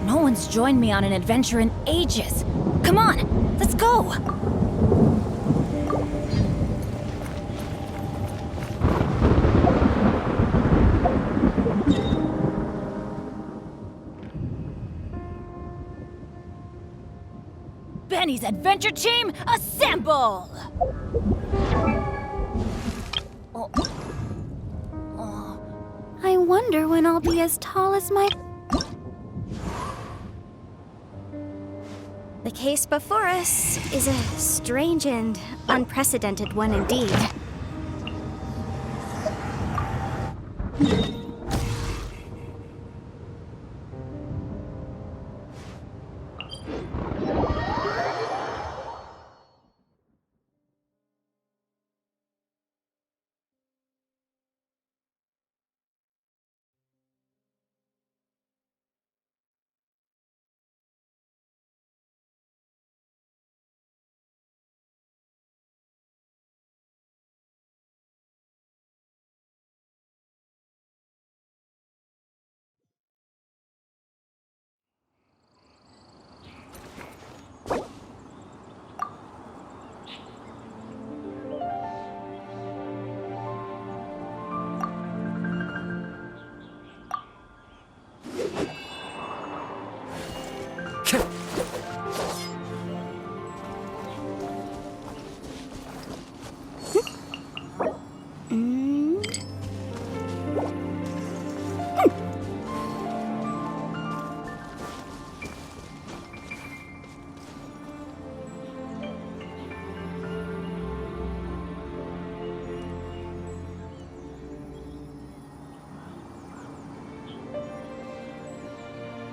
No one's joined me on an adventure in ages. Come on, let's go! Benny's adventure team, assemble! I wonder when I'll be as tall as my... The case before us is a strange and unprecedented one indeed.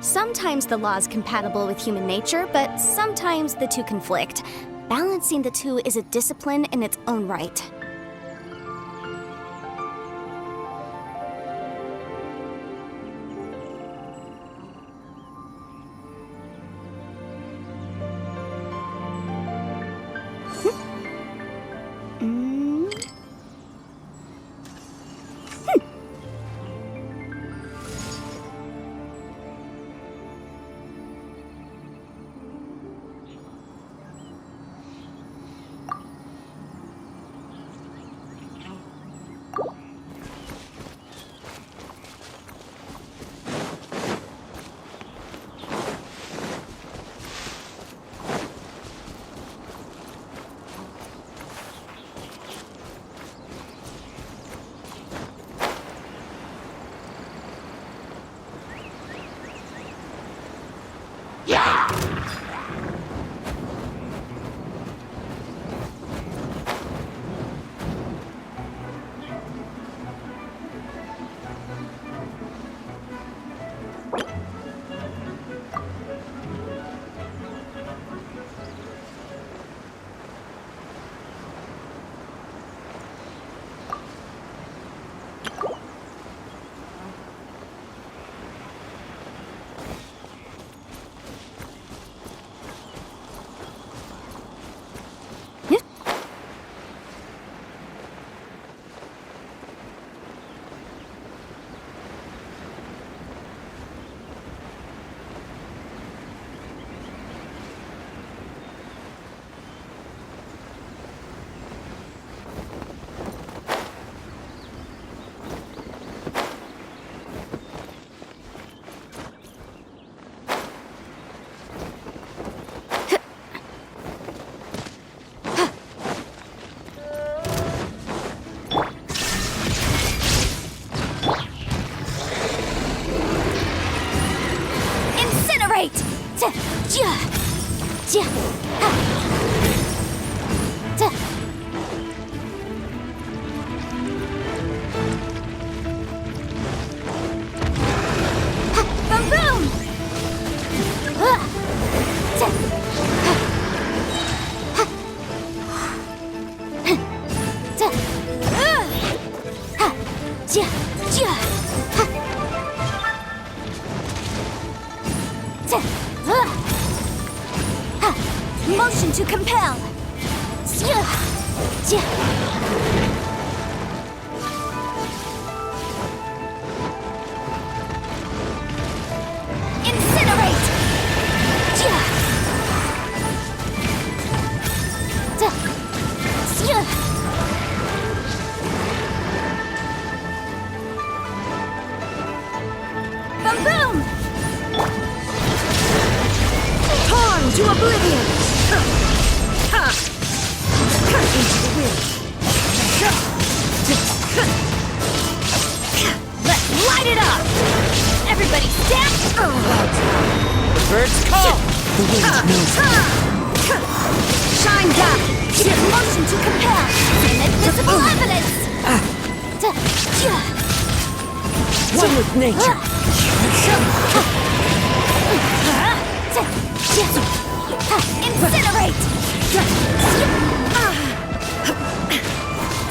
Sometimes the law is compatible with human nature, but sometimes the two conflict. Balancing the two is a discipline in its own right. Motion to compel. Incinerate. Boom boom! Torn to oblivion! Into the wind. Let's light it up! Everybody stand! The birds call! The wind knows me. Shine down! Motion to compel! Invisible evidence! One with nature. Incinerate!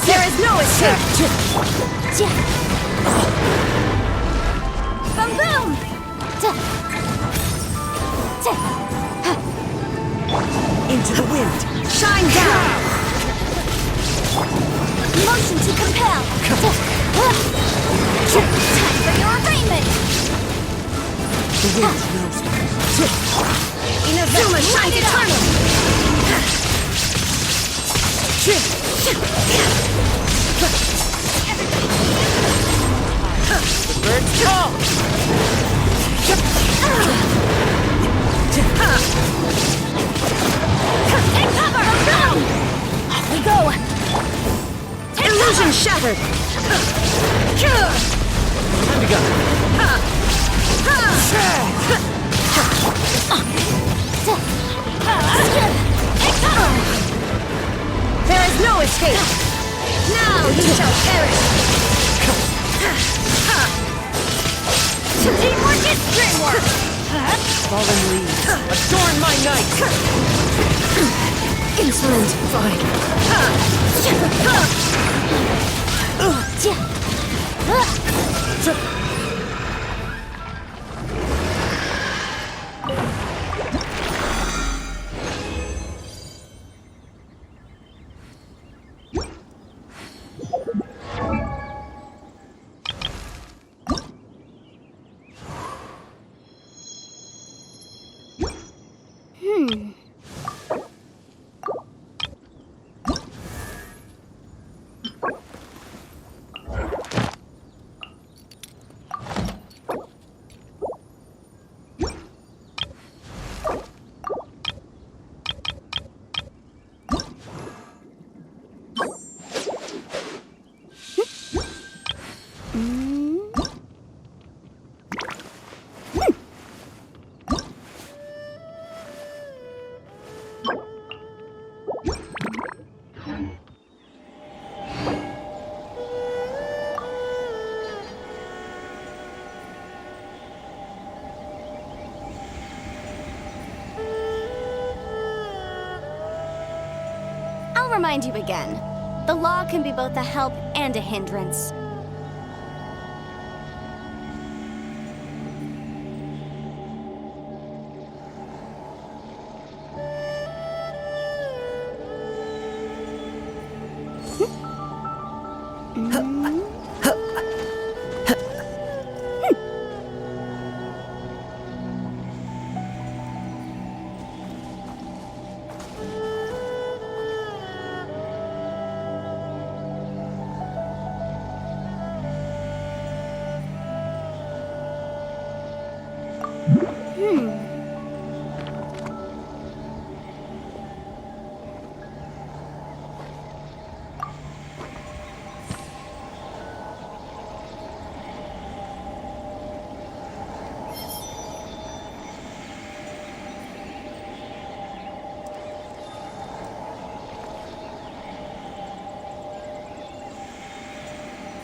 There is no escape! Boom boom! Into the wind. Shine down! Motion to compel! Time for your arraignment! The wind knows me. Inazuma shines eternal! The birds call! Take cover! Go! Off we go! Illusion shattered! Time to go! There is no escape! Now you shall perish! Teamwork is dreamwork! Fallen leaves. Adorn my night! Insolent. Fine. I'll remind you again. The law can be both a help and a hindrance.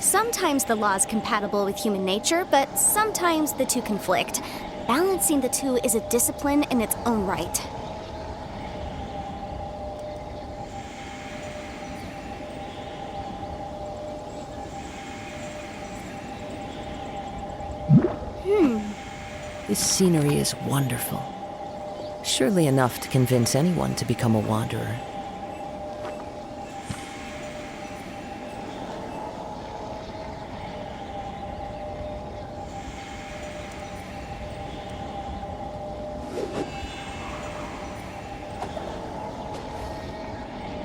Sometimes the law is compatible with human nature, but sometimes the two conflict. Balancing the two is a discipline in its own right. This scenery is wonderful. Surely enough to convince anyone to become a wanderer.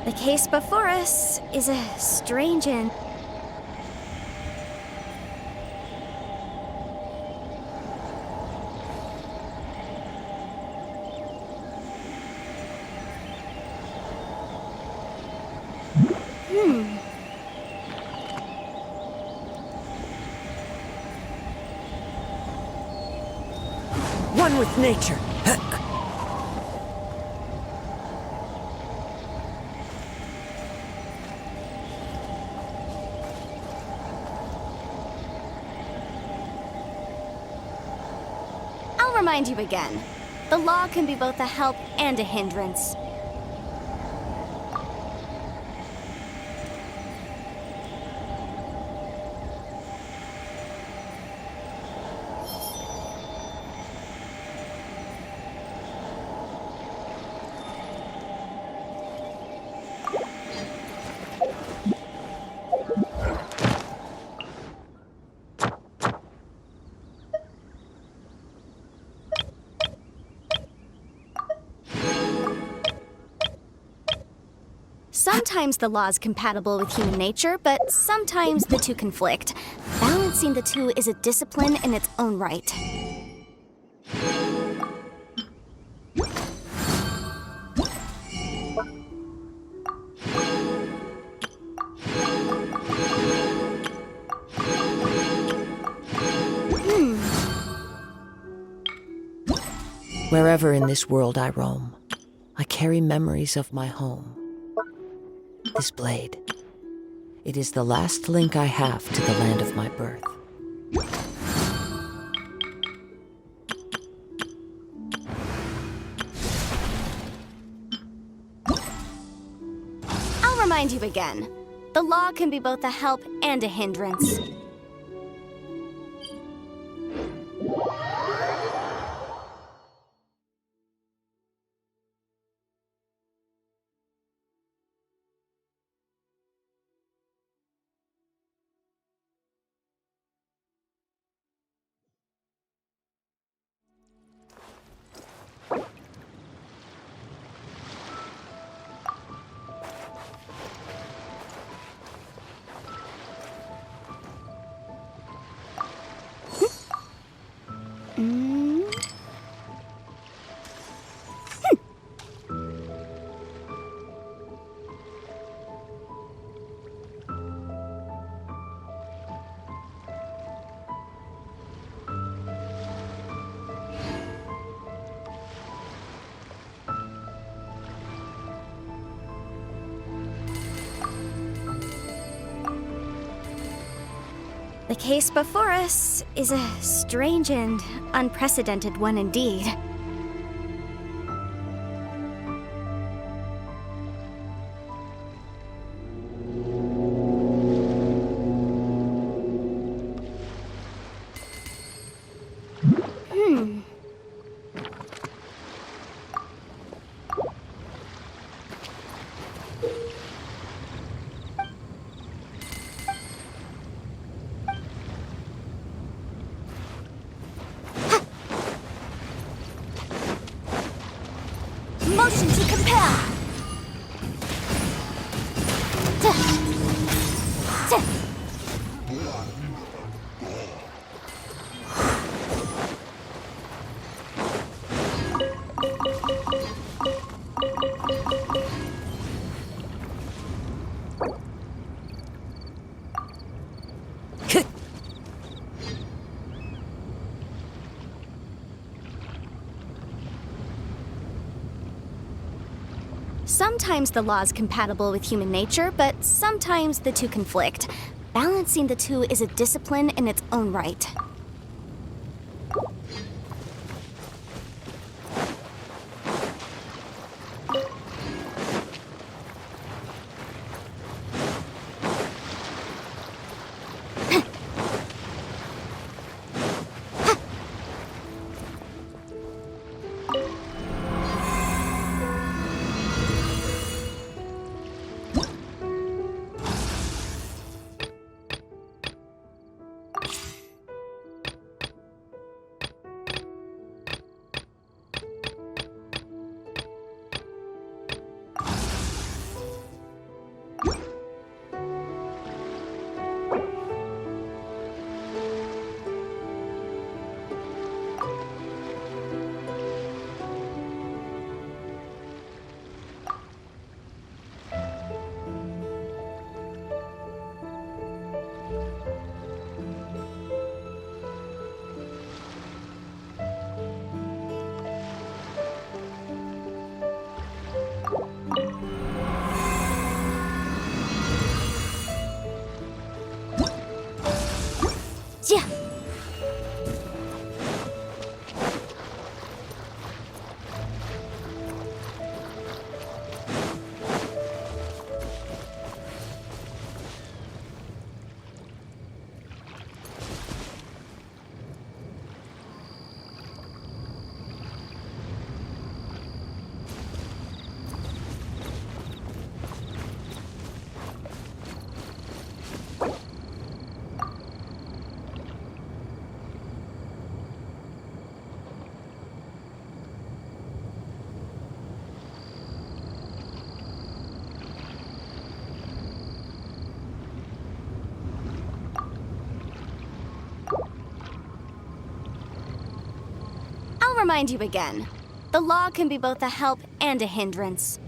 The case before us is a strange and... One with nature. I'll remind you again. The law can be both a help and a hindrance. Sometimes the law is compatible with human nature, but sometimes the two conflict. Balancing the two is a discipline in its own right. Wherever in this world I roam, I carry memories of my home. This blade, it is the last link I have to the land of my birth. I'll remind you again. The law can be both a help and a hindrance. The case before us is a strange and unprecedented one indeed. Motion to compel! Sometimes the law is compatible with human nature, but sometimes the two conflict. Balancing the two is a discipline in its own right. remind you again. The law can be both a help and a hindrance.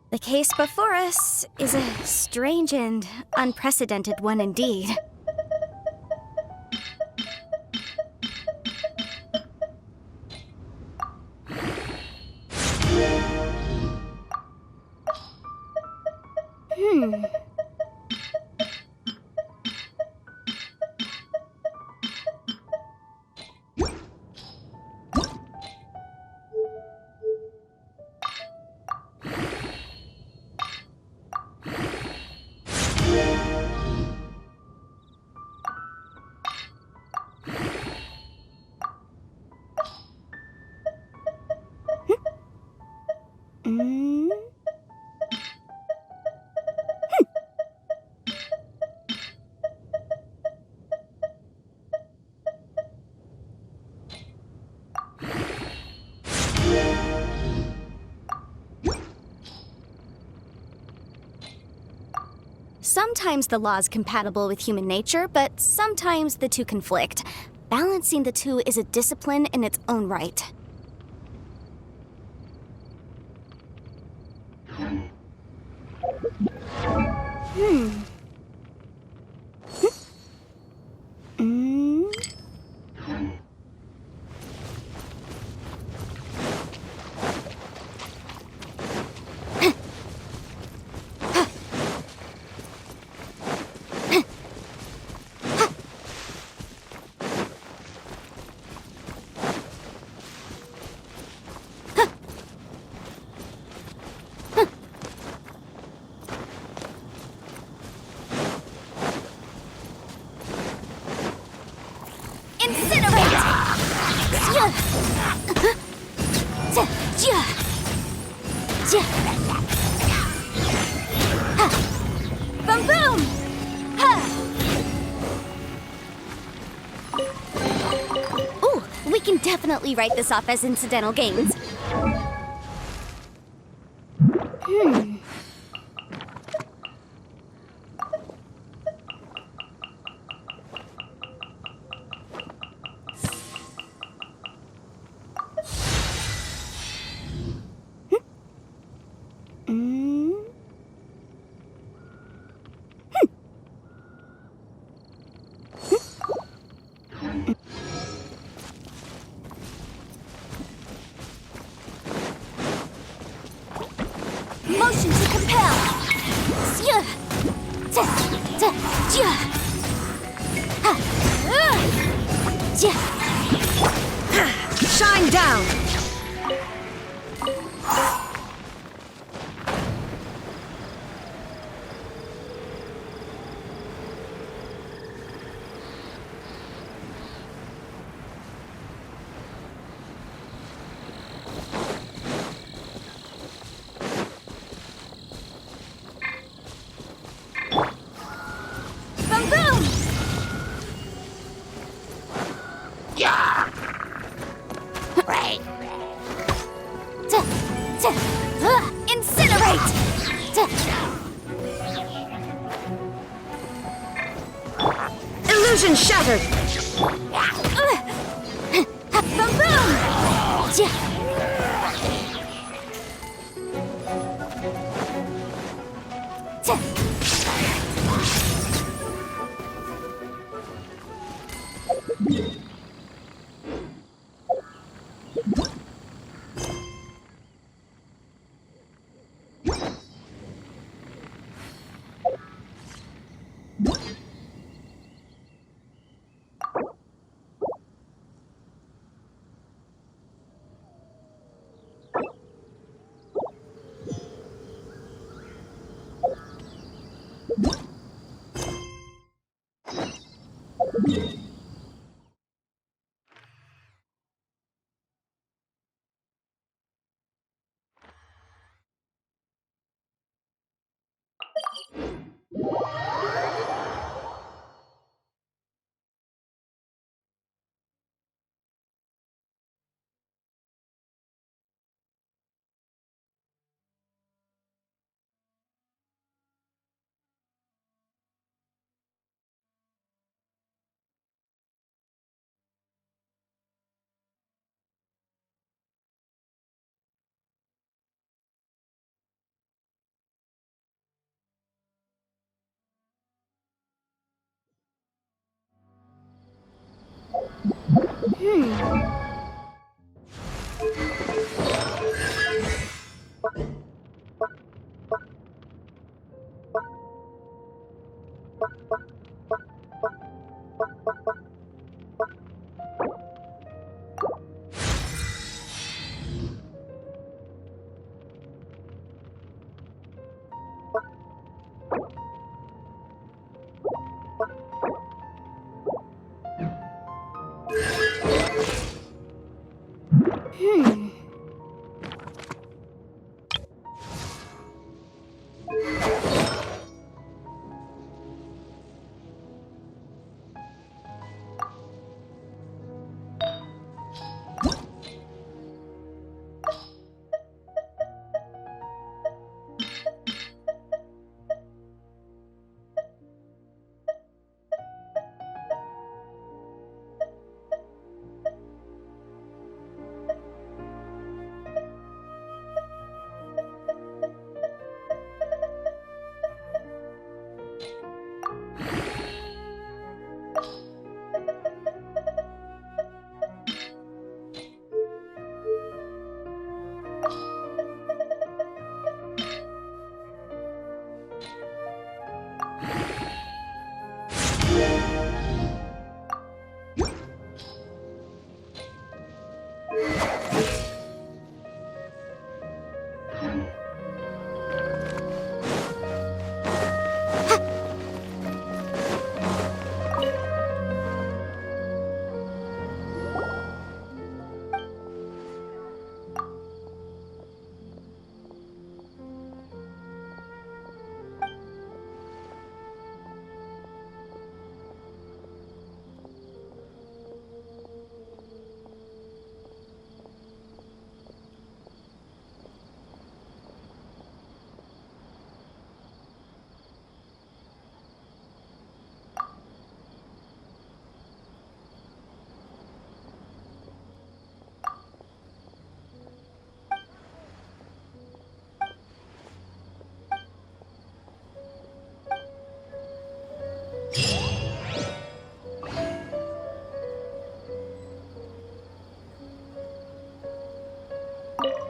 The case before us is a strange and unprecedented one indeed. Sometimes the law is compatible with human nature, but sometimes the two conflict. Balancing the two is a discipline in its own right. Boom boom! Ooh, we can definitely write this off as incidental gains. Motion to compel. Shine down! Incinerate! Illusion shattered! Boom boom!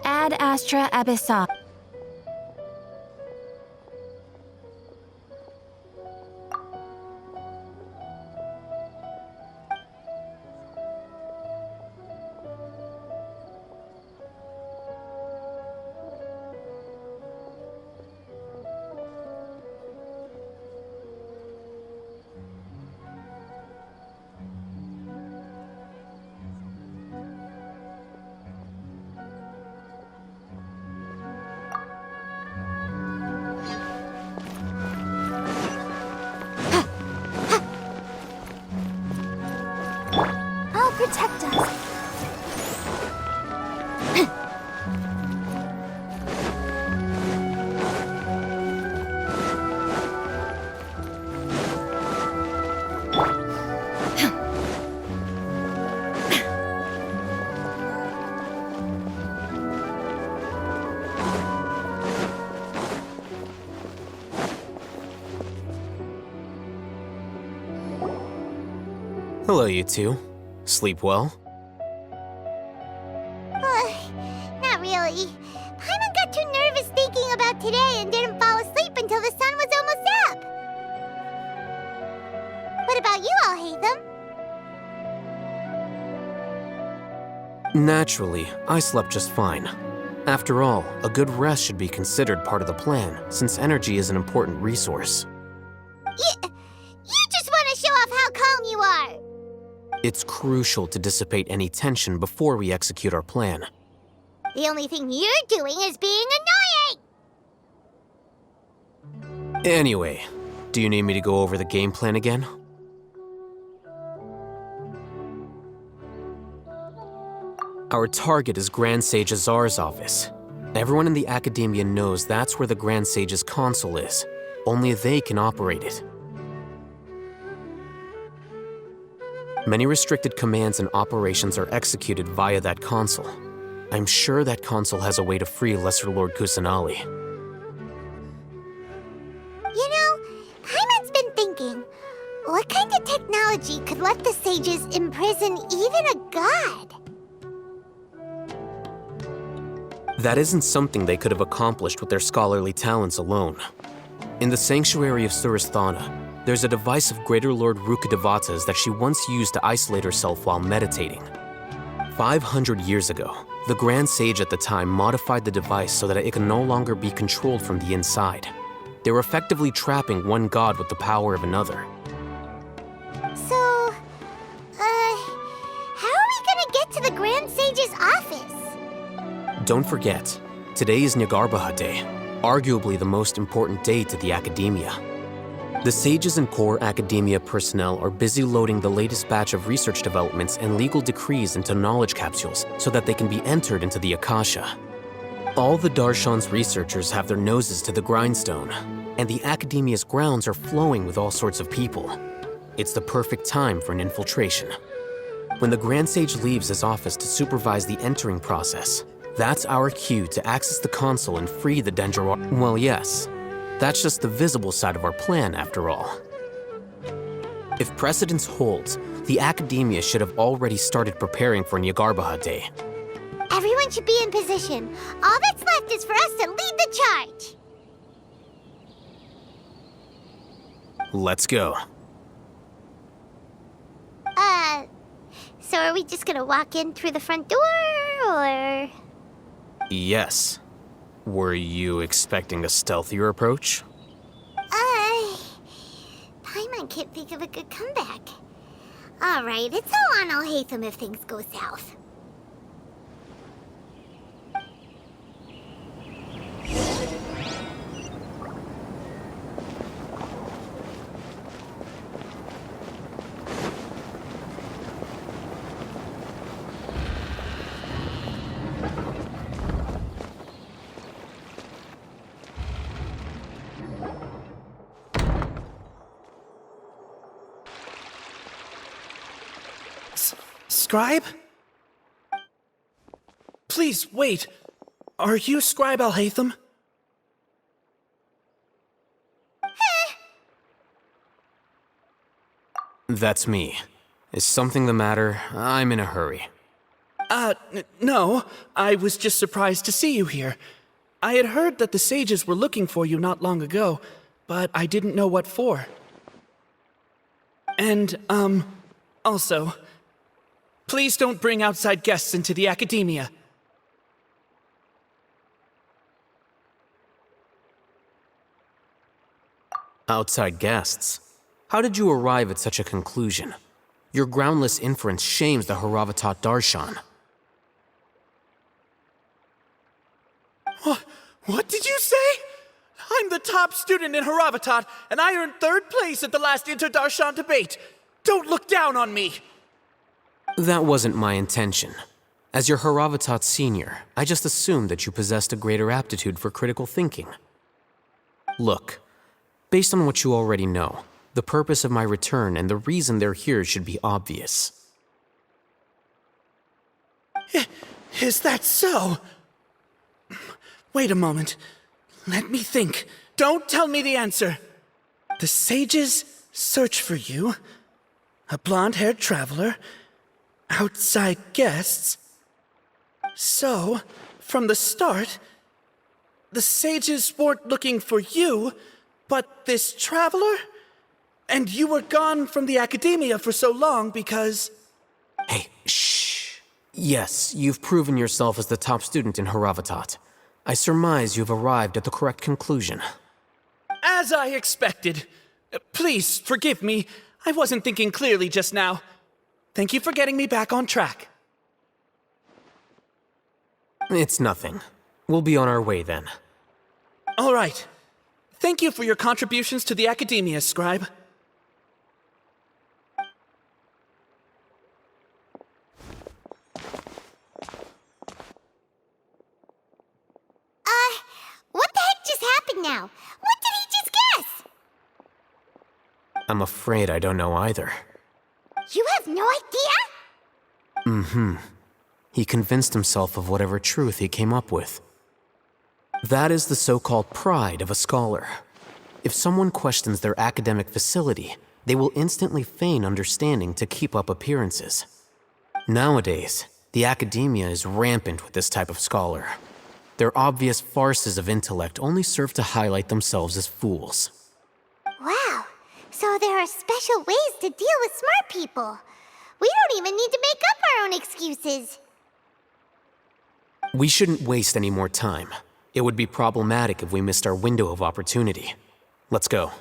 Ad Astra Abyssa. I'll protect us. Hello, you two. Sleep well? Not really. Paimon got too nervous thinking about today and didn't fall asleep until the sun was almost up. What about you all, Hatham? Naturally, I slept just fine. After all, a good rest should be considered part of the plan, since energy is an important resource. You just want to show off how how calm you are. It's crucial to dissipate any tension before we execute our plan. The only thing you're doing is being annoying! Anyway, do you need me to go over the game plan again? Our target is Grand Sage Azar's office. Everyone in the Academia knows that's where the Grand Sage's console is. Only they can operate it. Many restricted commands and operations are executed via that console. I'm sure that console has a way to free Lesser Lord Kusanali. You know, Paimon's been thinking, what kind of technology could let the sages imprison even a god? That isn't something they could have accomplished with their scholarly talents alone. In the Sanctuary of Suristhana, there's a device of Greater Lord Rukkhadevata's that she once used to isolate herself while meditating. 500 years ago, the Grand Sage at the time modified the device so that it could no longer be controlled from the inside. They were effectively trapping one god with the power of another. So, how are we gonna get to the Grand Sage's office? Don't forget, today is Nyagarbha Day, arguably the most important day to the Academia. The sages and core Academia personnel are busy loading the latest batch of research developments and legal decrees into knowledge capsules so that they can be entered into the Akasha. All the Darshan's researchers have their noses to the grindstone, and the Academia's grounds are flowing with all sorts of people. It's the perfect time for an infiltration. When the Grand Sage leaves his office to supervise the entering process, that's our cue to access the console and free the Dendroar. Well, yes. That's just the visible side of our plan, after all. If precedence holds, the Academia should have already started preparing for Nyagarbha Day. Everyone should be in position. All that's left is for us to lead the charge. Let's go. So are we just gonna walk in through the front door, or...? Yes. Were you expecting a stealthier approach? Paimon can't think of a good comeback. Alright, it's all on Alhaitham if things go south. Scribe? Please, wait. Are you Scribe Alhaitham? That's me. Is something the matter? I'm in a hurry. No. I was just surprised to see you here. I had heard that the sages were looking for you not long ago, but I didn't know what for. And, also, please don't bring outside guests into the Academia. Outside guests? How did you arrive at such a conclusion? Your groundless inference shames the Haravatat Darshan. What did you say? I'm the top student in Haravatat, and I earned 3rd place at the last Inter-Darshan debate. Don't look down on me! That wasn't my intention. As your Haravatat senior, I just assumed that you possessed a greater aptitude for critical thinking. Look, based on what you already know, the purpose of my return and the reason they're here should be obvious. Is that so? Wait a moment. Let me think. Don't tell me the answer. The sages search for you. A blonde-haired traveler. Outside guests. So, from the start, the sages weren't looking for you, but this traveler? And you were gone from the Academia for so long because... Hey, shh. Yes, you've proven yourself as the top student in Haravatat. I surmise you've arrived at the correct conclusion. As I expected. Please, forgive me. I wasn't thinking clearly just now. Thank you for getting me back on track. It's nothing. We'll be on our way then. All right. Thank you for your contributions to the Academia, Scribe. What the heck just happened now? What did he just guess? I'm afraid I don't know either. You have no idea? He convinced himself of whatever truth he came up with. That is the so-called pride of a scholar. If someone questions their academic facility, they will instantly feign understanding to keep up appearances. Nowadays, the academia is rampant with this type of scholar. Their obvious farces of intellect only serve to highlight themselves as fools. Wow. So there are special ways to deal with smart people. We don't even need to make up our own excuses. We shouldn't waste any more time. It would be problematic if we missed our window of opportunity. Let's go.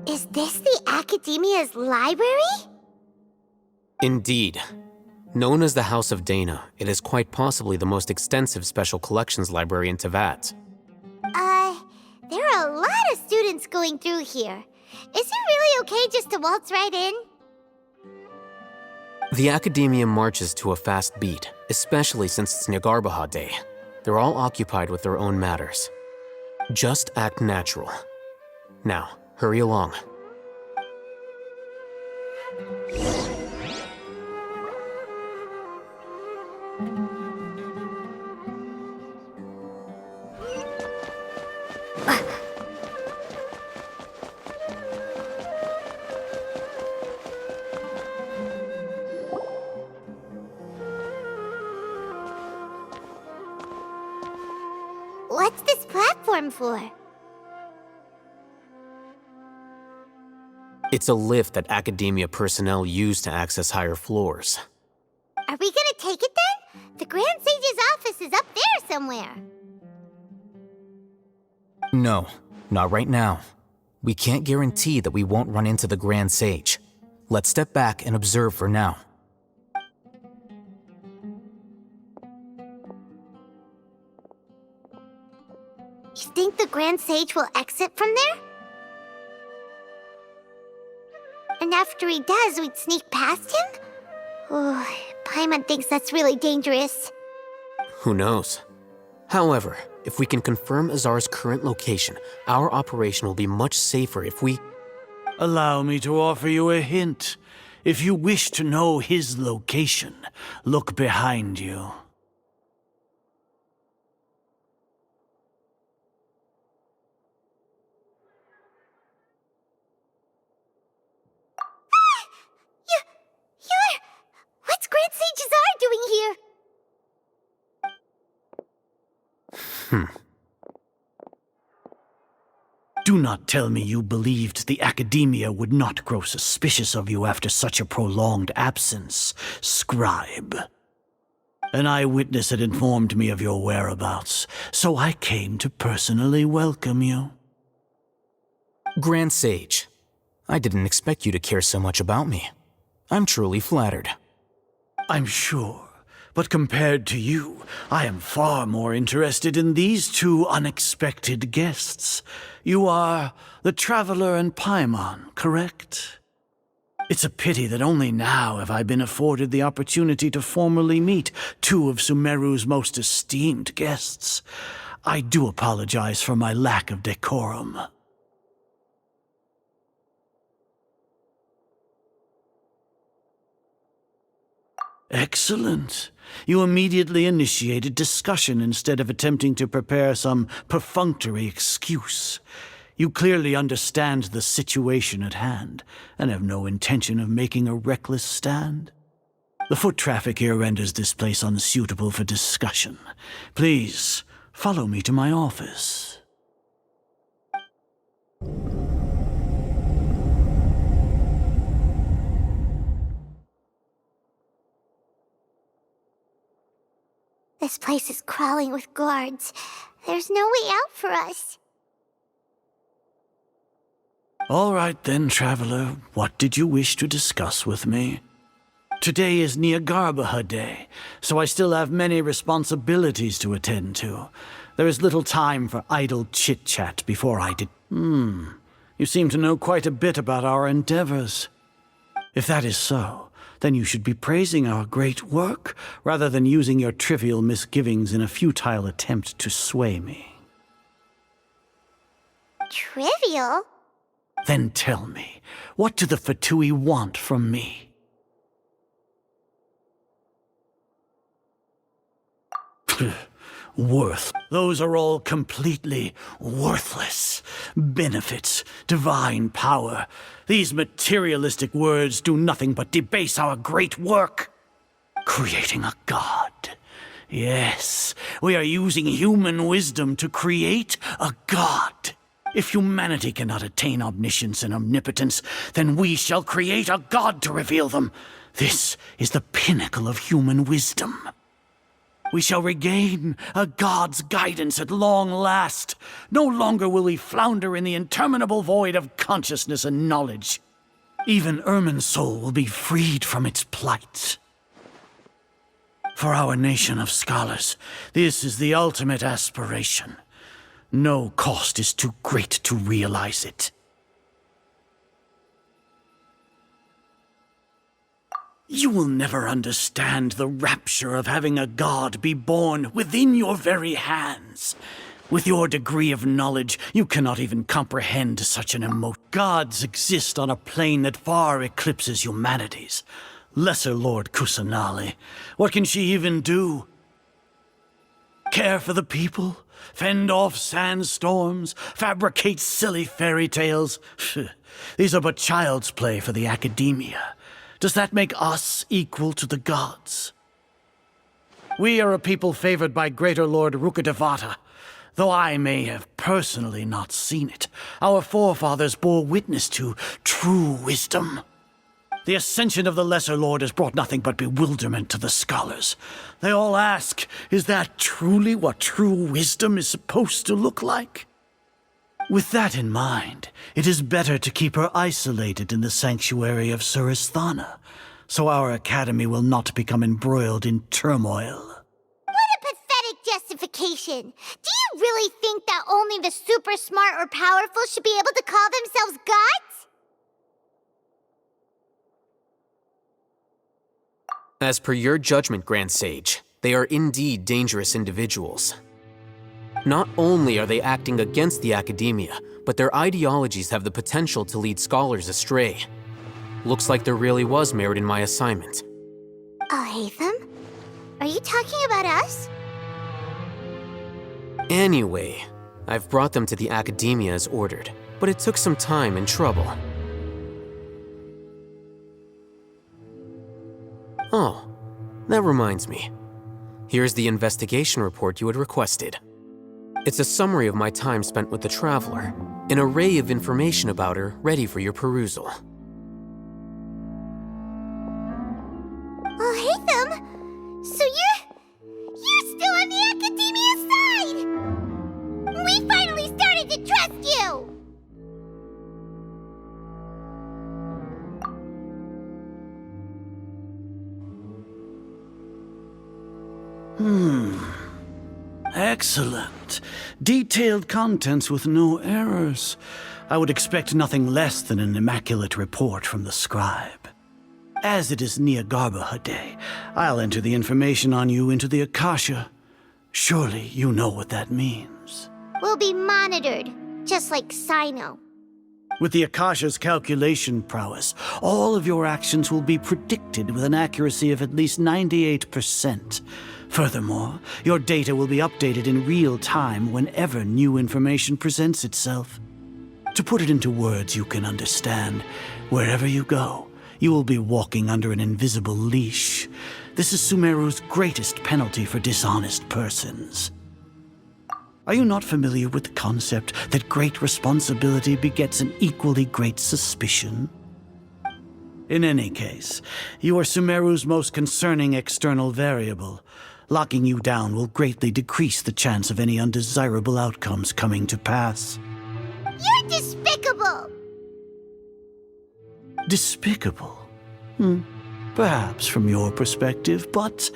Is this the Academia's library? Indeed. Known as the House of Dana, it is quite possibly the most extensive special collections library in Teyvat. There are a lot of students going through here. Is it really okay just to waltz right in? The Academia marches to a fast beat, especially since it's Nyargarbaha Day. They're all occupied with their own matters. Just act natural. Now, hurry along. What's this platform for? It's a lift that Academia personnel use to access higher floors. Are we gonna take it then? The Grand Sage's office is up there somewhere. No, not right now. We can't guarantee that we won't run into the Grand Sage. Let's step back and observe for now. You think the Grand Sage will exit from there? And after he does, we'd sneak past him? Oh, Paimon thinks that's really dangerous. Who knows? However, if we can confirm Azar's current location, our operation will be much safer if we... Allow me to offer you a hint. If you wish to know his location, look behind you. What's Grand Sage Azar doing here? Do not tell me you believed the Academia would not grow suspicious of you after such a prolonged absence, Scribe. An eyewitness had informed me of your whereabouts, so I came to personally welcome you. Grand Sage, I didn't expect you to care so much about me. I'm truly flattered. I'm sure, but compared to you, I am far more interested in these two unexpected guests. You are the Traveler and Paimon, correct? It's a pity that only now have I been afforded the opportunity to formally meet two of Sumeru's most esteemed guests. I do apologize for my lack of decorum. Excellent. You immediately initiated discussion instead of attempting to prepare some perfunctory excuse. You clearly understand the situation at hand, and have no intention of making a reckless stand. The foot traffic here renders this place unsuitable for discussion. Please, follow me to my office. This place is crawling with guards. There's no way out for us. All right then, traveler. What did you wish to discuss with me? Today is Niagarbaha Day, so I still have many responsibilities to attend to. There is little time for idle chit-chat before I did. You seem to know quite a bit about our endeavors. If that is so, then you should be praising our great work, rather than using your trivial misgivings in a futile attempt to sway me. Trivial? Then tell me, what do the Fatui want from me? Worth. Those are all completely worthless. Benefits, divine power. These materialistic words do nothing but debase our great work. Creating a god. Yes, we are using human wisdom to create a god. If humanity cannot attain omniscience and omnipotence, then we shall create a god to reveal them. This is the pinnacle of human wisdom. We shall regain a god's guidance at long last. No longer will we flounder in the interminable void of consciousness and knowledge. Even Irminsul will be freed from its plight. For our nation of scholars, this is the ultimate aspiration. No cost is too great to realize it. You will never understand the rapture of having a god be born within your very hands. With your degree of knowledge, you cannot even comprehend such an emotion. Gods exist on a plane that far eclipses humanity's. Lesser Lord Kusanali, what can she even do? Care for the people? Fend off sandstorms? Fabricate silly fairy tales? These are but child's play for the academia. Does that make us equal to the gods? We are a people favored by Greater Lord Rukadevata. Though I may have personally not seen it, our forefathers bore witness to true wisdom. The ascension of the Lesser Lord has brought nothing but bewilderment to the scholars. They all ask, is that truly what true wisdom is supposed to look like? With that in mind, it is better to keep her isolated in the sanctuary of Suristhana, so our academy will not become embroiled in turmoil. What a pathetic justification! Do you really think that only the super smart or powerful should be able to call themselves gods? As per your judgment, Grand Sage, they are indeed dangerous individuals. Not only are they acting against the academia, but their ideologies have the potential to lead scholars astray. Looks like there really was merit in my assignment. Oh, Hatham? Are you talking about us? Anyway, I've brought them to the academia as ordered, but it took some time and trouble. Oh, that reminds me. Here's the investigation report you had requested. It's a summary of my time spent with the Traveler, an array of information about her ready for your perusal. Oh, Hatham! So you're still on the academia side! We finally started to trust you! Excellent. Detailed contents with no errors. I would expect nothing less than an immaculate report from the scribe. As it is Niagarbaha Day, I'll enter the information on you into the Akasha. Surely you know what that means. We'll be monitored, just like Sino. With the Akasha's calculation prowess, all of your actions will be predicted with an accuracy of at least 98%. Furthermore, your data will be updated in real time whenever new information presents itself. To put it into words you can understand, wherever you go, you will be walking under an invisible leash. This is Sumeru's greatest penalty for dishonest persons. Are you not familiar with the concept that great responsibility begets an equally great suspicion? In any case, you are Sumeru's most concerning external variable. Locking you down will greatly decrease the chance of any undesirable outcomes coming to pass. You're despicable! Despicable? Perhaps from your perspective, but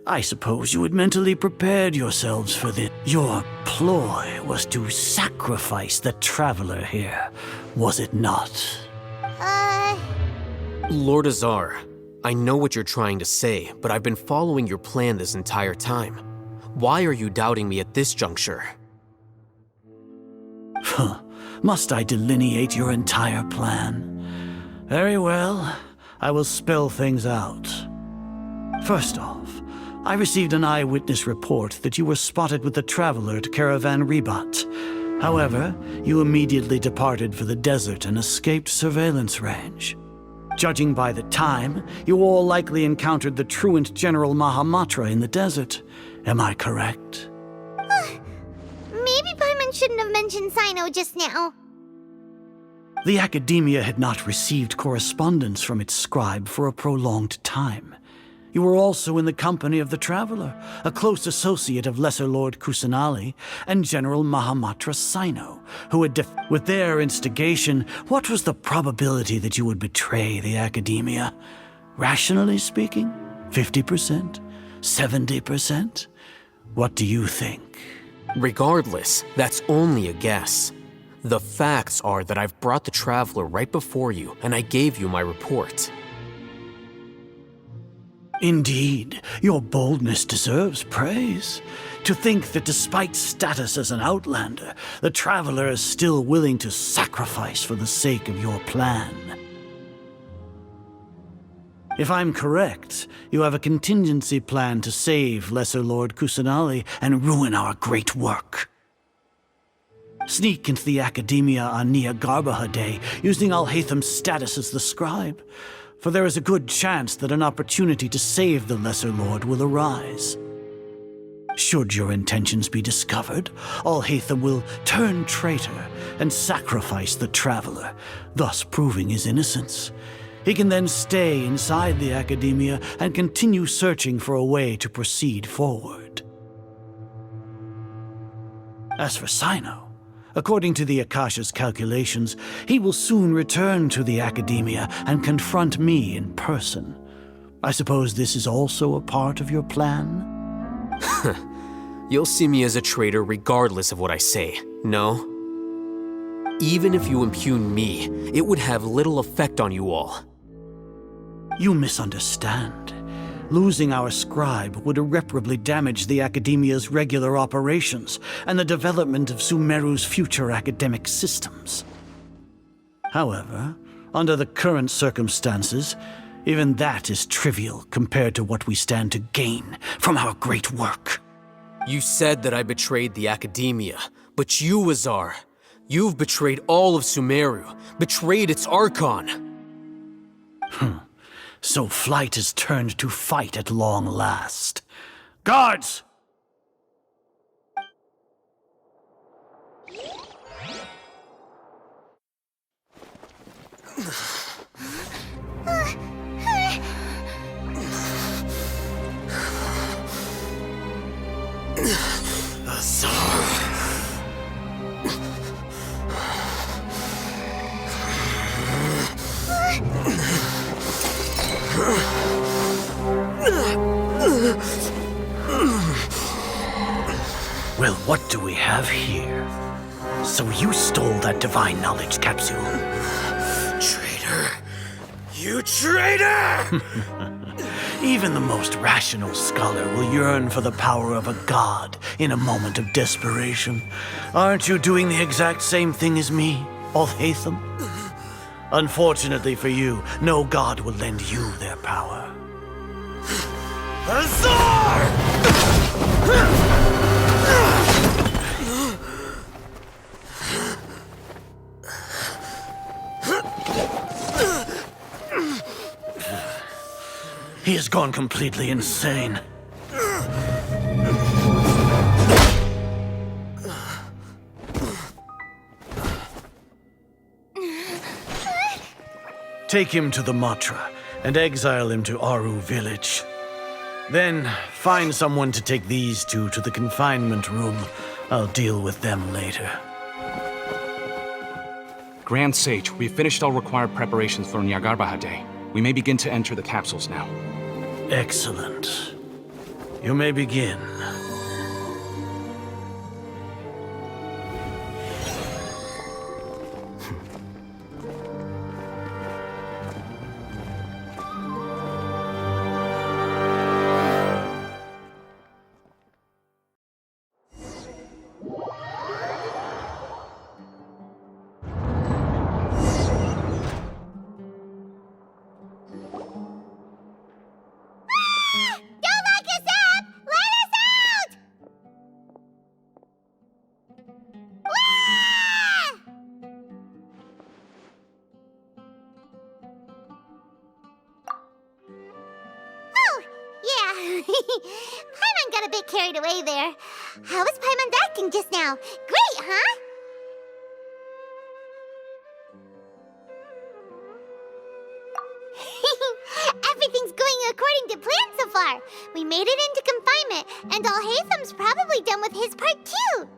I suppose you had mentally prepared yourselves for this. Your ploy was to sacrifice the traveler here, was it not? Lord Azar, I know what you're trying to say, but I've been following your plan this entire time. Why are you doubting me at this juncture? Must I delineate your entire plan? Very well, I will spell things out. First off, I received an eyewitness report that you were spotted with the traveler at Caravan Ribat. However, you immediately departed for the desert and escaped surveillance range. Judging by the time, you all likely encountered the truant General Mahamatra in the desert. Am I correct? Maybe Paimon shouldn't have mentioned Sino just now. The Academia had not received correspondence from its scribe for a prolonged time. You were also in the company of the Traveler, a close associate of Lesser Lord Kusanali and General Mahamatra Sino, who had with their instigation, what was the probability that you would betray the Academia? Rationally speaking, 50%? 70%? What do you think? Regardless, that's only a guess. The facts are that I've brought the Traveler right before you, and I gave you my report. Indeed, your boldness deserves praise. To think that despite status as an outlander, the Traveler is still willing to sacrifice for the sake of your plan. If I'm correct, you have a contingency plan to save Lesser Lord Kusanali and ruin our great work. Sneak into the Academia on Nia Garbaha Day, using Alhaitham's status as the scribe, for there is a good chance that an opportunity to save the Lesser Lord will arise. Should your intentions be discovered, Alhaitham will turn traitor and sacrifice the Traveler, thus proving his innocence. He can then stay inside the Academia and continue searching for a way to proceed forward. As for Sino, according to the Akasha's calculations, he will soon return to the Academia and confront me in person. I suppose this is also a part of your plan? You'll see me as a traitor regardless of what I say, no? Even if you impugn me, it would have little effect on you all. You misunderstand. Losing our scribe would irreparably damage the Academia's regular operations and the development of Sumeru's future academic systems. However, under the current circumstances, even that is trivial compared to what we stand to gain from our great work. You said that I betrayed the Academia, but you, Azar, you've betrayed all of Sumeru, betrayed its Archon. So flight has turned to fight at long last. Guards! Well, what do we have here? So you stole that divine knowledge capsule? Traitor! You traitor! Even the most rational scholar will yearn for the power of a god in a moment of desperation. Aren't you doing the exact same thing as me, Alhaitham? Unfortunately for you, no god will lend you their power. He has gone completely insane. Take him to the Matra and exile him to Aru village. Then find someone to take these two to the confinement room. I'll deal with them later. Grand Sage, we've finished all required preparations for Nyagarbha Day. We may begin to enter the capsules now. Excellent. You may begin. Don't lock us up! Let us out! Ah! Oh, yeah. Paimon got a bit carried away there. How was Paimon acting just now? Great, huh? Everything's going according to plan so far. We made it into confinement, and Alhaitham's probably done with his part too.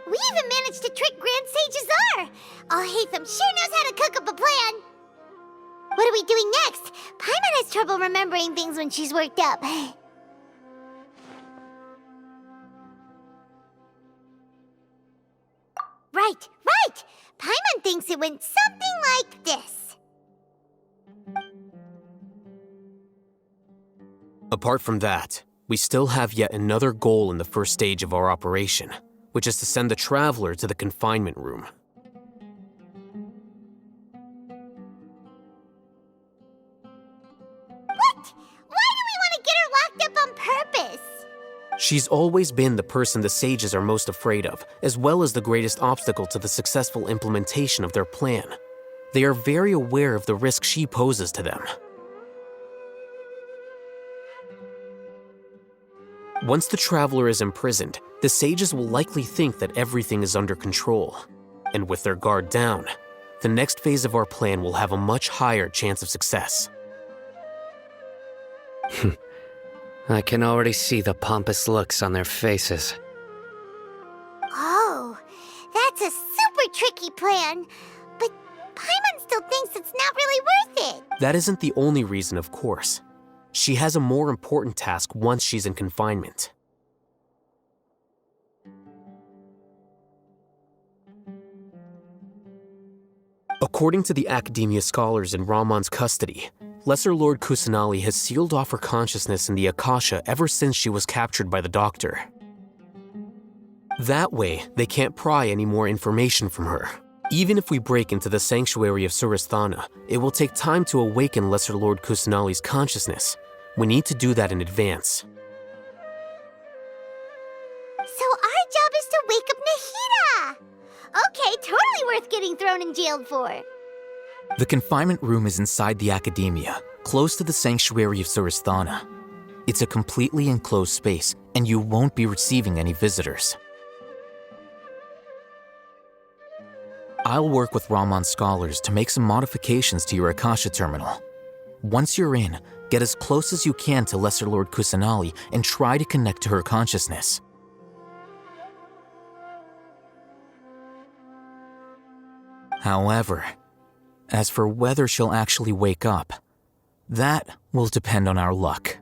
We even managed to trick Grand Sage Azar. Alhaitham sure knows how to cook up a plan. What are we doing next? Paimon has trouble remembering things when she's worked up. Right! Paimon thinks it went something like this. Apart from that, we still have yet another goal in the first stage of our operation, which is to send the Traveler to the confinement room. What? Why do we want to get her locked up on purpose? She's always been the person the sages are most afraid of, as well as the greatest obstacle to the successful implementation of their plan. They are very aware of the risk she poses to them. Once the Traveler is imprisoned, the sages will likely think that everything is under control. And with their guard down, the next phase of our plan will have a much higher chance of success. I can already see the pompous looks on their faces. Oh, that's a super tricky plan. But Paimon still thinks it's not really worth it. That isn't the only reason, of course. She has a more important task once she's in confinement. According to the Academia scholars in Ramon's custody, Lesser Lord Kusanali has sealed off her consciousness in the Akasha ever since she was captured by the Doctor. That way, they can't pry any more information from her. Even if we break into the sanctuary of Surasthana, it will take time to awaken Lesser Lord Kusanali's consciousness. We need to do that in advance. So our job is to wake up Nahida! Okay, totally worth getting thrown in jail for. The confinement room is inside the Academia, close to the sanctuary of Surasthana. It's a completely enclosed space, and you won't be receiving any visitors. I'll work with Ramon's scholars to make some modifications to your Akasha terminal. Once you're in, get as close as you can to Lesser Lord Kusanali and try to connect to her consciousness. However, as for whether she'll actually wake up, that will depend on our luck.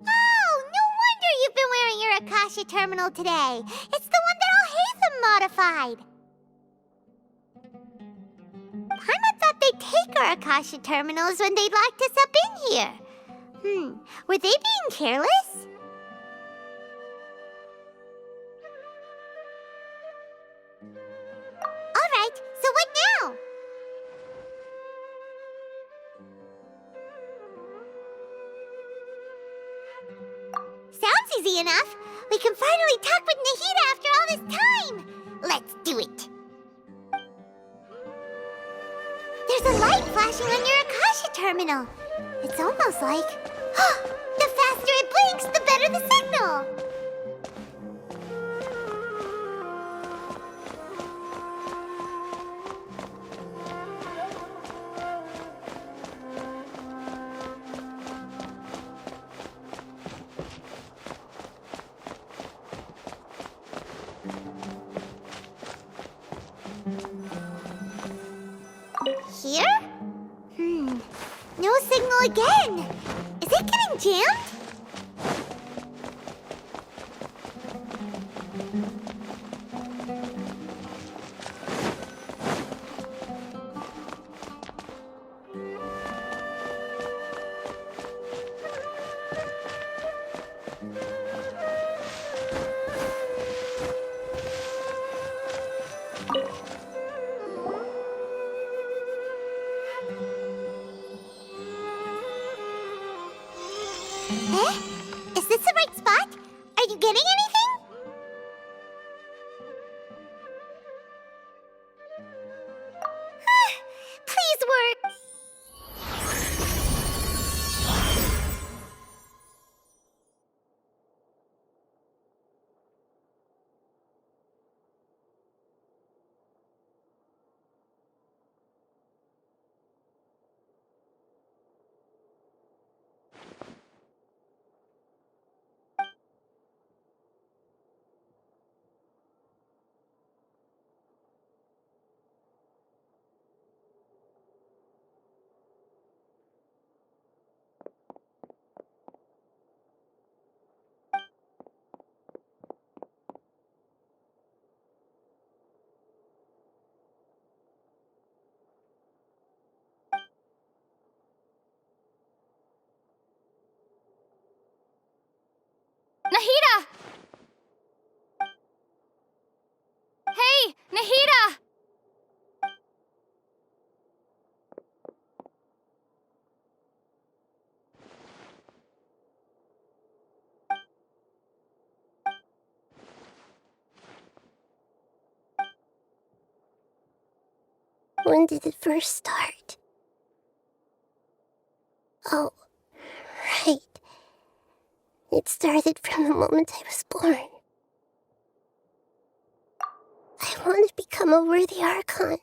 Oh, no wonder you've been Akasha terminal today. It's the one that all Hatham modified. Paimon thought they'd take our Akasha terminals when they'd locked us up in here. Were they being careless? Alright, so what now? Sounds easy enough. We can finally talk with Nahida after all this time. Let's do it. There's a light flashing on your Akasha terminal. It's almost like... the faster it blinks, the better the signal. Here? No signal again. Is it getting jammed? Is this the right spot? Are you getting anything? Please work. Nahida! Hey, Nahida! When did it first start? Oh, right. It started from the moment I was born. I want to become a worthy Archon.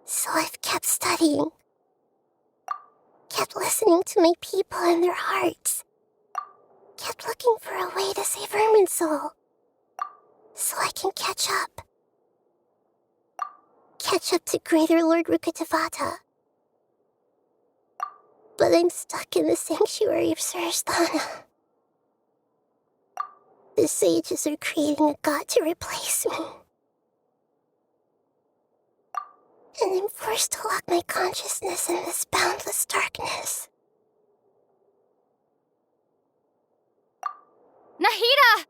So I've kept studying. Kept listening to my people and their hearts. Kept looking for a way to save Irminsul. So I can catch up. Catch up to Greater Lord Rukkhadevata. But I'm stuck in the sanctuary of Sarasthana. The sages are creating a god to replace me. And I'm forced to lock my consciousness in this boundless darkness. Nahida!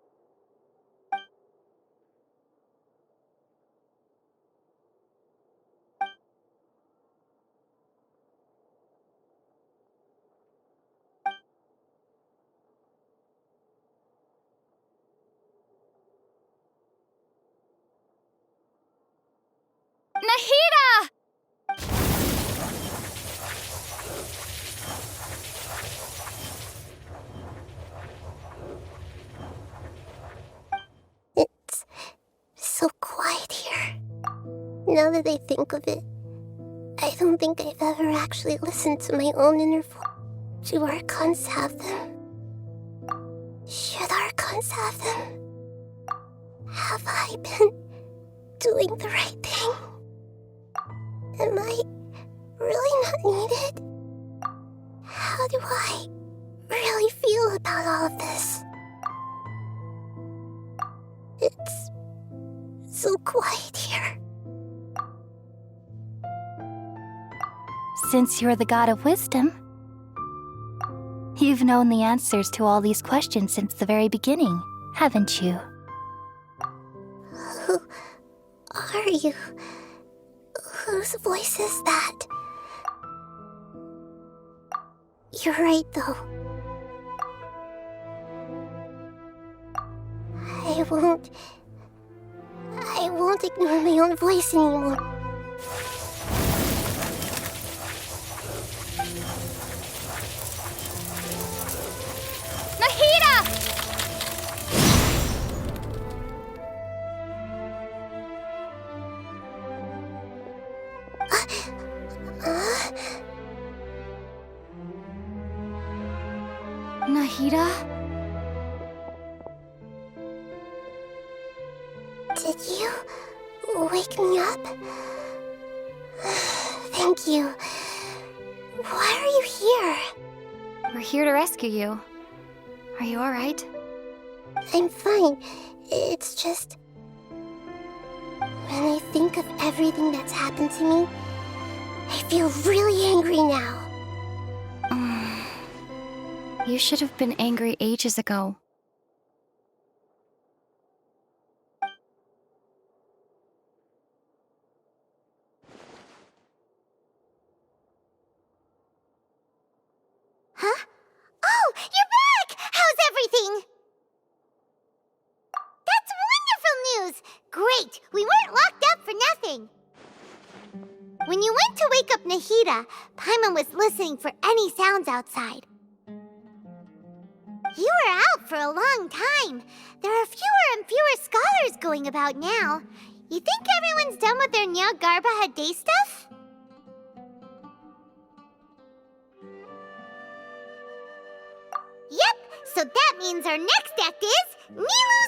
Nahida! It's so quiet here. Now that I think of it, I don't think I've ever actually listened to my own inner voice. Do Archons have them? Should Archons have them? Have I been doing the right thing? Am I really not needed? How do I really feel about all of this. It's so quiet here. Since you're the god of wisdom, you've known the answers to all these questions since the very beginning, haven't you? Who are you? Whose voice is that? You're right, though. I won't ignore my own voice anymore. Nahida! Nahida? Did you wake me up? Thank you. Why are you here? We're here to rescue you. Are you alright? I'm fine. It's just... when I think of everything that's happened to me, I feel really angry now. You should have been angry ages ago. Huh? Oh, you're back! How's everything? That's wonderful news! Great! We weren't locked up for nothing! When you went to wake up Nahida, Paimon was listening for any sounds outside. You were out for a long time. There are fewer and fewer scholars going about now. You think everyone's done with their Nyagarbaha Day stuff? Yep, so that means our next act is Nilo